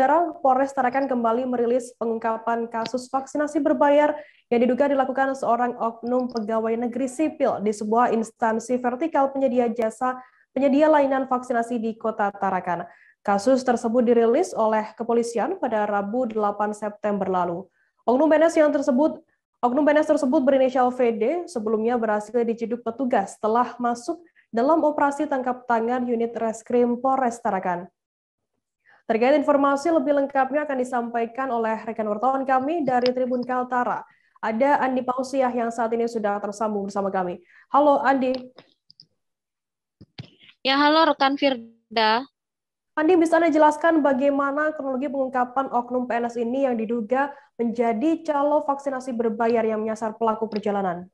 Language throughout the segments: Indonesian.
Saudara, Polres Tarakan kembali merilis pengungkapan kasus vaksinasi berbayar yang diduga dilakukan seorang oknum pegawai negeri sipil di sebuah instansi vertikal penyedia layanan vaksinasi di Kota Tarakan. Kasus tersebut dirilis oleh kepolisian pada Rabu 8 September lalu. Oknum PNS tersebut berinisial VD sebelumnya berhasil diciduk petugas setelah masuk dalam operasi tangkap tangan unit Reskrim Polres Tarakan. Terkait informasi lebih lengkapnya akan disampaikan oleh rekan wartawan kami dari Tribun Kaltara. Ada Andi Pausiah yang saat ini sudah tersambung bersama kami. Halo Andi. Ya, halo rekan Firda. Andi, bisa Anda jelaskan bagaimana kronologi pengungkapan oknum PNS ini yang diduga menjadi calo vaksinasi berbayar yang menyasar pelaku perjalanan?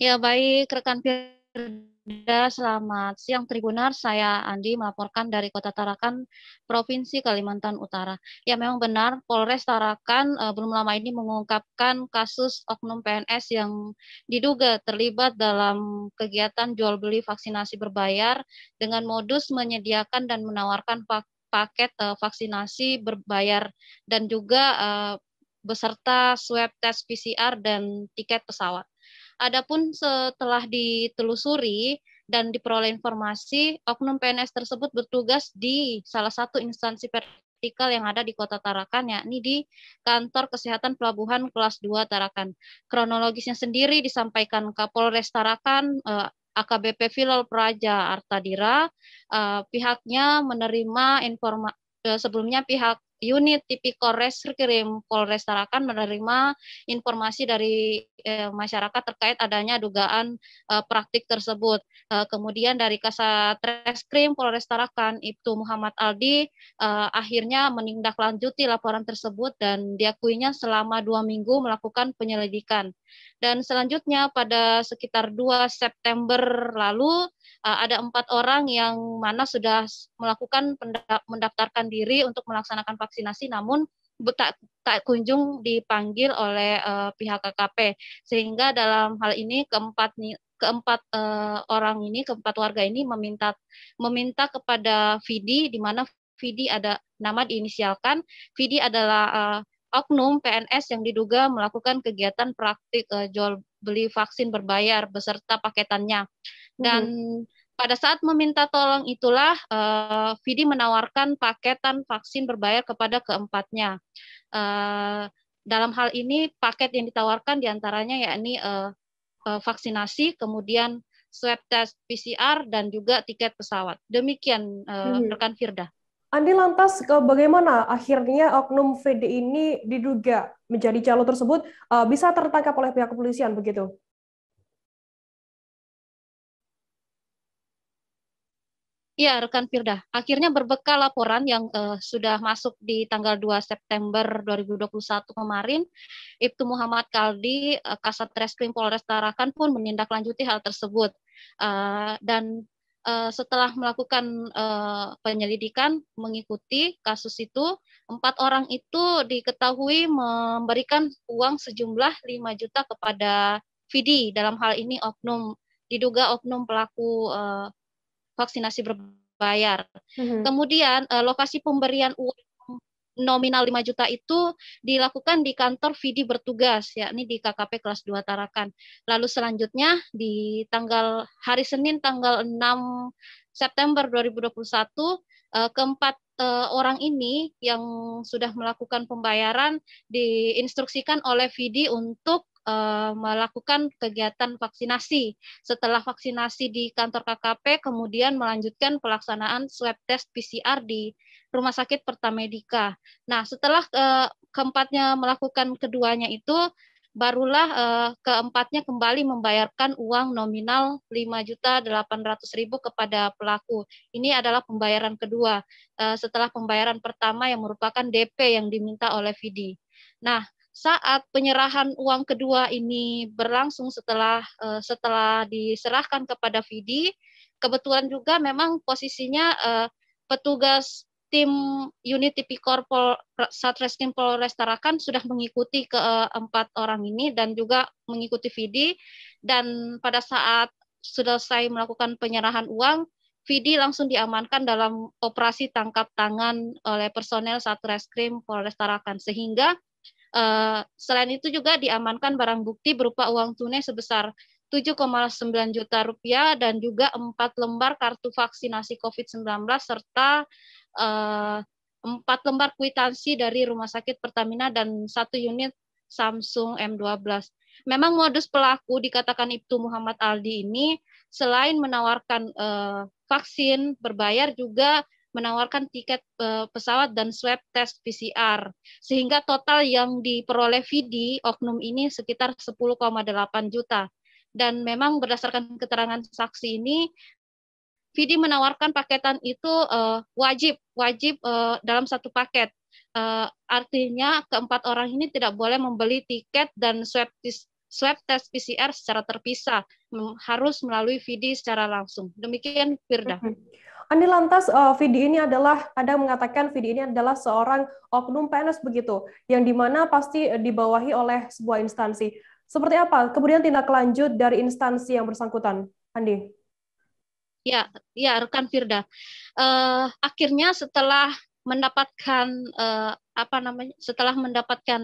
Ya, baik rekan Firda, selamat siang Tribunar. Saya Andi melaporkan dari Kota Tarakan, Provinsi Kalimantan Utara. Ya, memang benar Polres Tarakan belum lama ini mengungkapkan kasus oknum PNS yang diduga terlibat dalam kegiatan jual beli vaksinasi berbayar dengan modus menyediakan dan menawarkan paket vaksinasi berbayar dan juga beserta swab tes PCR dan tiket pesawat. Adapun setelah ditelusuri dan diperoleh informasi, oknum PNS tersebut bertugas di salah satu instansi vertikal yang ada di Kota Tarakan, yakni di Kantor Kesehatan Pelabuhan Kelas 2 Tarakan. Kronologisnya sendiri disampaikan Kapolres Tarakan, AKBP Filol Praja Artadira, pihaknya menerima sebelumnya pihak unit Tipikor Reskrim Polres Tarakan menerima informasi dari masyarakat terkait adanya dugaan praktik tersebut. Kemudian dari Kasat Reskrim Polres Tarakan, Ibtu Muhammad Aldi, akhirnya menindaklanjuti laporan tersebut dan diakuinya selama 2 minggu melakukan penyelidikan. Dan selanjutnya pada sekitar 2 September lalu, ada 4 orang yang mana sudah melakukan mendaftarkan diri untuk melaksanakan vaksinasi, namun tak kunjung dipanggil oleh pihak KKP, sehingga dalam hal ini keempat warga ini meminta kepada Vidi, di mana Vidi ada nama diinisialkan. Vidi adalah oknum PNS yang diduga melakukan kegiatan praktik jual beli vaksin berbayar beserta paketannya. Dan pada saat meminta tolong itulah Vidi menawarkan paketan vaksin berbayar kepada keempatnya. Dalam hal ini paket yang ditawarkan diantaranya yakni vaksinasi, kemudian swab test PCR dan juga tiket pesawat. Demikian rekan Firda. Andi, lantas bagaimana akhirnya oknum VD ini diduga menjadi calo tersebut bisa tertangkap oleh pihak kepolisian begitu? Ya, rekan Firda. Akhirnya berbekal laporan yang sudah masuk di tanggal 2 September 2021 kemarin, Ibtu Muhammad Kaldi, Kasat Reskrim Polres Tarakan pun menindaklanjuti hal tersebut. Dan setelah melakukan penyelidikan mengikuti kasus itu, 4 orang itu diketahui memberikan uang sejumlah 5 juta kepada Vidi. Dalam hal ini diduga oknum pelaku vaksinasi berbayar. Kemudian lokasi pemberian uang nominal 5 juta itu dilakukan di kantor Vidi bertugas, yakni di KKP kelas 2 Tarakan. Lalu selanjutnya di hari Senin tanggal 6 September 2021, keempat orang ini yang sudah melakukan pembayaran diinstruksikan oleh Vidi untuk melakukan kegiatan vaksinasi. Setelah vaksinasi di kantor KKP, kemudian melanjutkan pelaksanaan swab test PCR di Rumah Sakit Pertamedika. Nah, setelah keempatnya melakukan keduanya itu, barulah keempatnya kembali membayarkan uang nominal 5.800.000 kepada pelaku. Ini adalah pembayaran kedua setelah pembayaran pertama yang merupakan DP yang diminta oleh Vidi. Nah, saat penyerahan uang kedua ini berlangsung setelah diserahkan kepada Vidi, kebetulan juga memang posisinya petugas tim unit Tipikor Satreskrim Polres Tarakan sudah mengikuti keempat orang ini dan juga mengikuti Vidi, dan pada saat selesai melakukan penyerahan uang, Vidi langsung diamankan dalam operasi tangkap tangan oleh personel Satreskrim Polres Tarakan, sehingga selain itu juga diamankan barang bukti berupa uang tunai sebesar 7,9 juta rupiah dan juga 4 lembar kartu vaksinasi COVID-19 serta 4 lembar kwitansi dari Rumah Sakit Pertamina dan 1 unit Samsung M12. Memang modus pelaku dikatakan Ibtu Muhammad Aldi ini selain menawarkan vaksin berbayar juga menawarkan tiket pesawat dan swab tes PCR. Sehingga total yang diperoleh Vidi oknum ini sekitar 10,8 juta. Dan memang berdasarkan keterangan saksi ini, Vidi menawarkan paketan itu wajib dalam satu paket. Artinya keempat orang ini tidak boleh membeli tiket dan swab test PCR secara terpisah, harus melalui Vidi secara langsung. Demikian, Firda. Andi, lantas Vidi ini adalah, Anda mengatakan Vidi ini adalah seorang oknum PNS begitu, yang dimana pasti dibawahi oleh sebuah instansi. Seperti apa kemudian tindak lanjut dari instansi yang bersangkutan, Andi? Ya, rekan Firda. Akhirnya setelah mendapatkan setelah mendapatkan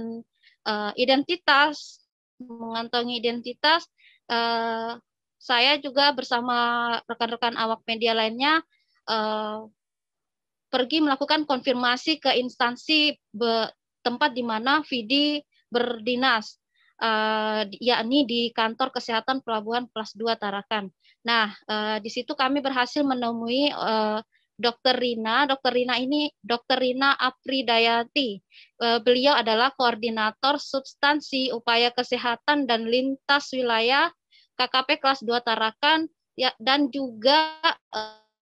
identitas, mengantongi identitas, saya juga bersama rekan-rekan awak media lainnya pergi melakukan konfirmasi ke instansi tempat di mana Vidi berdinas, yakni di Kantor Kesehatan Pelabuhan Kelas 2 Tarakan. Nah, di situ kami berhasil menemui Dr. Rina. Dr. Rina Apridayati. Beliau adalah koordinator substansi upaya kesehatan dan lintas wilayah KKP Kelas 2 Tarakan, ya, dan juga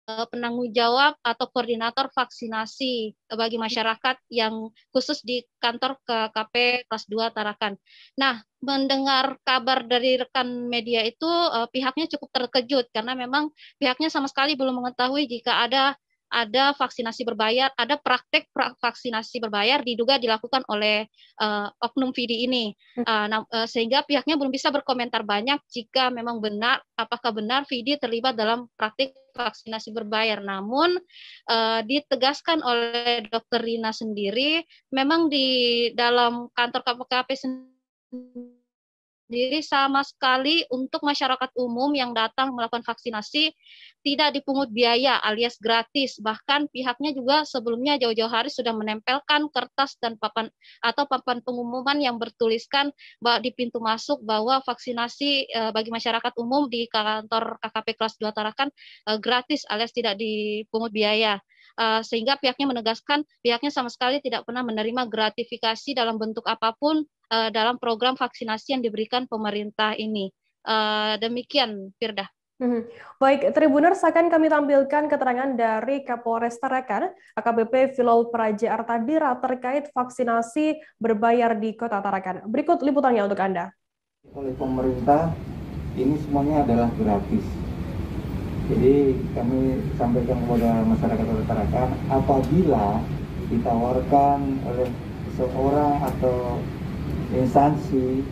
penanggung jawab atau koordinator vaksinasi bagi masyarakat yang khusus di kantor KKP Kelas 2 Tarakan. Nah, mendengar kabar dari rekan media itu pihaknya cukup terkejut karena memang pihaknya sama sekali belum mengetahui jika ada vaksinasi berbayar, ada praktek vaksinasi berbayar diduga dilakukan oleh oknum Vidi ini. Sehingga pihaknya belum bisa berkomentar banyak jika memang benar, apakah benar Vidi terlibat dalam praktik vaksinasi berbayar. Namun ditegaskan oleh Dr. Rina sendiri, memang di dalam kantor KPKP sendiri sama sekali untuk masyarakat umum yang datang melakukan vaksinasi tidak dipungut biaya alias gratis. Bahkan pihaknya juga sebelumnya jauh-jauh hari sudah menempelkan kertas dan papan pengumuman yang bertuliskan di pintu masuk bahwa vaksinasi bagi masyarakat umum di kantor KKP Kelas 2 Tarakan gratis alias tidak dipungut biaya. Sehingga pihaknya menegaskan pihaknya sama sekali tidak pernah menerima gratifikasi dalam bentuk apapun dalam program vaksinasi yang diberikan pemerintah ini. Demikian, Firda. Baik, Tribuners, akan kami tampilkan keterangan dari Kapolres Tarakan, AKBP Filol Praja Artadira terkait vaksinasi berbayar di Kota Tarakan. Berikut liputannya untuk Anda. Oleh pemerintah, ini semuanya adalah gratis. Jadi kami sampaikan kepada masyarakat Kota Tarakan, apabila ditawarkan oleh seorang atau instansi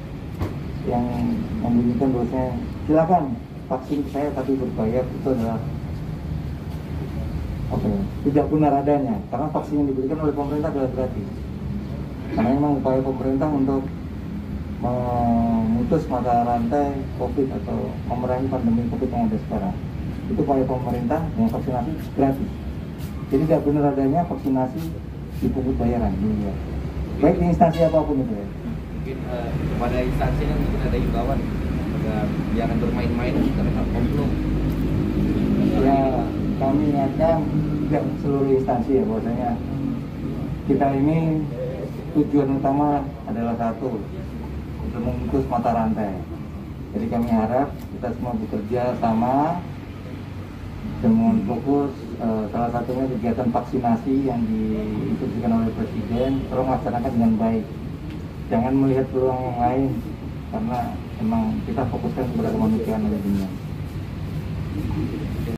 yang membunyikan bahwasanya silakan vaksin saya tapi berbayar, itu adalah tidak benar adanya, karena vaksin yang diberikan oleh pemerintah adalah gratis. Karena memang upaya pemerintah untuk memutus mata rantai COVID atau memerangi pandemi COVID yang ada sekarang. Itu upaya pemerintah yang vaksinasi gratis. Jadi tidak benar adanya vaksinasi dipungut bayaran. Baik di instansi apapun itu ya. Mungkin kepada instansi kan mungkin ada himbauan agar jangan bermain-main terhadap oknum. Ya, kami ingatkan tidak seluruh instansi ya, bahwasanya kita ini tujuan utama adalah satu, untuk memutus mata rantai. Jadi kami harap kita semua bekerja sama dengan fokus, salah satunya kegiatan vaksinasi yang diinstruksikan oleh Presiden, tolong laksanakan dengan baik. Jangan melihat peluang yang lain, karena memang kita fokuskan kepada kemanusiaan di dunia.